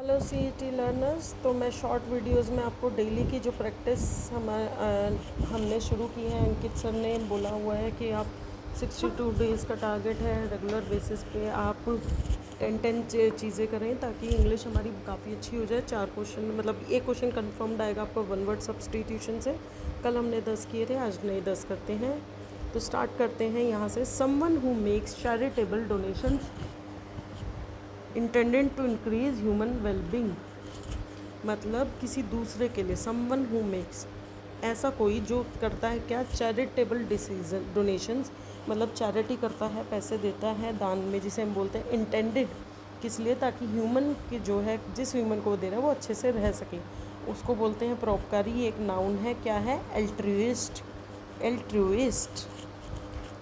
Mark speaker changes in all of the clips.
Speaker 1: Hello CET learners. तो मैं short videos में आपको डेली की जो प्रैक्टिस हमने शुरू की है, अंकित सर ने बोला हुआ है कि आप 62 डेज़ का टारगेट है, रेगुलर बेसिस पे आप 10 चीज़ें करें ताकि इंग्लिश हमारी काफ़ी अच्छी हो जाए। 4 क्वेश्चन मतलब एक क्वेश्चन कन्फर्म्ड आएगा आपको 1 वर्ड सब्स्टिट्यूशन से। कल हमने 10 किए थे, आज नए 10 करते हैं। तो स्टार्ट करते हैं यहाँ से। Someone who makes charitable donations intended to increase human wellbeing, मतलब किसी दूसरे के लिए। समवन हु मेक्स, ऐसा कोई जो करता है क्या, चैरिटेबल डिसीजन डोनेशंस, मतलब चैरिटी करता है, पैसे देता है दान में, जिसे हम बोलते हैं इंटेंडेड किस लिए, ताकि ह्यूमन की जो है, जिस ह्यूमन को दे रहा है वो अच्छे से रह सके, उसको बोलते हैं परोपकारी। एक नाउन है, क्या है, एल्ट्रुइस्ट। एल्ट्रुइस्ट।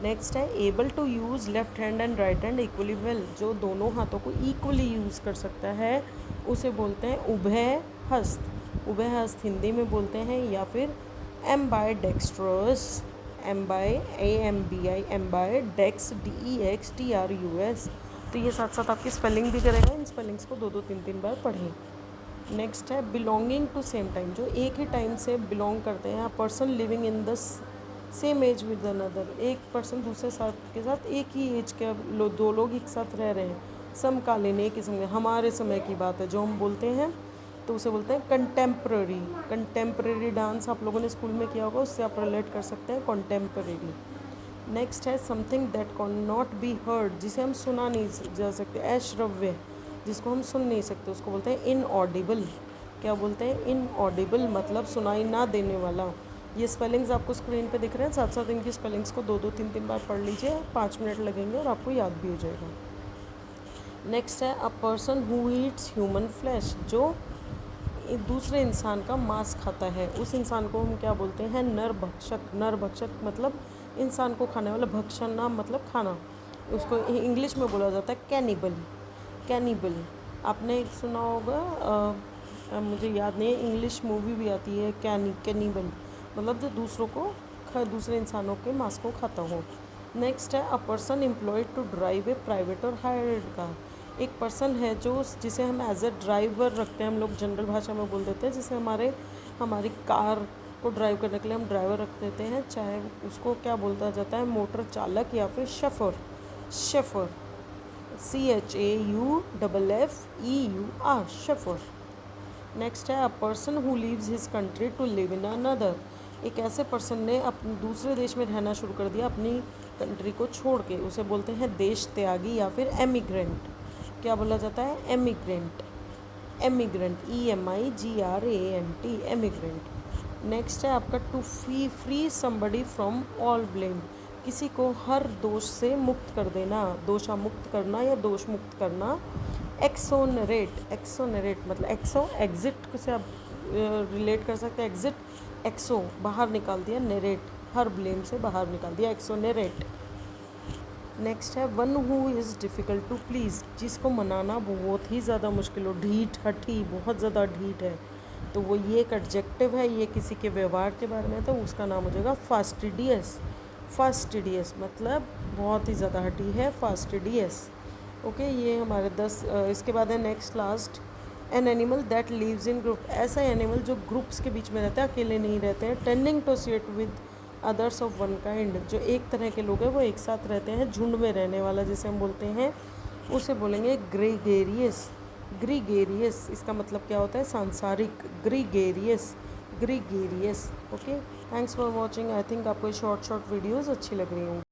Speaker 1: नेक्स्ट है able to use left hand and right hand equally well, जो दोनों हाथों को इक्वली यूज़ कर सकता है उसे बोलते हैं उभय हस्त। उभय हस्त हिंदी में बोलते हैं। या फिर एम्बाई डेक्स्ट्रस, एम्बाई AMBI, एम्बाई डेक्स DEXTRUS। तो ये साथ साथ आपकी स्पेलिंग भी करेगा। इन स्पेलिंग्स को 2 2 3 3 बार पढ़ें। नेक्स्ट है बिलोंगिंग टू सेम टाइम, जो एक ही टाइम से बिलोंग करते हैं। Person living in the same age with another, एक पर्सन दूसरे साथ के साथ एक ही एज के दो लोग एक साथ रह रहे हैं। समकालीन, एक ही समय, हमारे समय की बात है जो हम बोलते हैं, तो उसे बोलते हैं कंटेम्प्रेरी। कंटेम्प्रेरी डांस आप लोगों ने स्कूल में किया होगा, उससे आप रिलेट कर सकते हैं कंटेम्प्रेरी। नेक्स्ट है something that can not be heard, जिसे हम सुना नहीं जा सकते। अश्रव्य, जिसको हम सुन नहीं सकते, उसको बोलते हैं इनऑडिबल। क्या बोलते हैं, इनऑडिबल, मतलब सुनाई ना देने वाला। ये स्पेलिंग्स आपको स्क्रीन पे दिख रहे हैं, साथ साथ इनकी स्पेलिंग्स को 2 2 3 3 बार पढ़ लीजिए। 5 मिनट लगेंगे और आपको याद भी हो जाएगा। नेक्स्ट है a person who Yeats human flesh, जो दूसरे इंसान का मांस खाता है, उस इंसान को हम क्या बोलते हैं, नरभक्षक। नरभक्षक मतलब इंसान को खाने वाला, भक्षण नाम मतलब खाना, उसको इंग्लिश में बोला जाता है कैनिबल। कैनिबल आपने सुना होगा, मुझे याद नहीं है, इंग्लिश मूवी भी आती है कैनिबल, मतलब जो दूसरों को दूसरे इंसानों के मांस को खाता हो। नेक्स्ट है a person employed to drive a private or hired car, एक पर्सन है जो जिसे हम एज ए ड्राइवर रखते हैं, हम लोग जनरल भाषा में बोल देते हैं, जिसे हमारी कार को ड्राइव करने के लिए हम ड्राइवर रख देते हैं, चाहे उसको क्या बोलता जाता है, मोटर चालक या फिर chauffeur. Chauffeur, CHAUFFEUR, chauffeur. Next है a person who leaves his country to live in another, एक ऐसे पर्सन ने अपने दूसरे देश में रहना शुरू कर दिया अपनी कंट्री को छोड़ के, उसे बोलते हैं देश त्यागी या फिर एमिग्रेंट। क्या बोला जाता है, emigrant. Emigrant, EMIGRANT, emigrant. Next है आपका to free somebody from all blame, किसी को हर दोष से मुक्त कर देना, दोषा मुक्त करना या दोष मुक्त करना। एक्सोनरेट, एक्सोनरेट मतलब एक्सो एग्जिट से आप रिलेट कर सकते हैं, एग्जिट एक्सो बाहर निकाल दिया, नरेट हर ब्लेम से बाहर निकाल दिया, एक्सोनरेट। नेक्स्ट है one who is difficult to please, जिसको मनाना बहुत ही ज़्यादा मुश्किल हो, ढीठ हठी, बहुत ज़्यादा ढीठ है, तो वो ये एक एडजेक्टिव है, ये किसी के व्यवहार के बारे में है, तो उसका नाम हो जाएगा फास्टिडियस। फास्टिडियस मतलब बहुत ही ज़्यादा हठी है, फास्टिडियस। ओके, ये हमारे 10। इसके बाद है next last, an animal that lives in group, ऐसा एनिमल जो ग्रुप्स के बीच में रहता है, अकेले नहीं रहते हैं। Tending to associate with others of one kind, जो एक तरह के लोग हैं वो एक साथ रहते हैं, झुंड में रहने वाला जिसे हम बोलते हैं, उसे बोलेंगे ग्रीगेरियस। ग्रीगेरियस इसका मतलब क्या होता है, सांसारिक। Gregarious, gregarious. Okay, thanks for watching. I think आपको शॉर्ट वीडियोज़ अच्छी लग रही होंगी।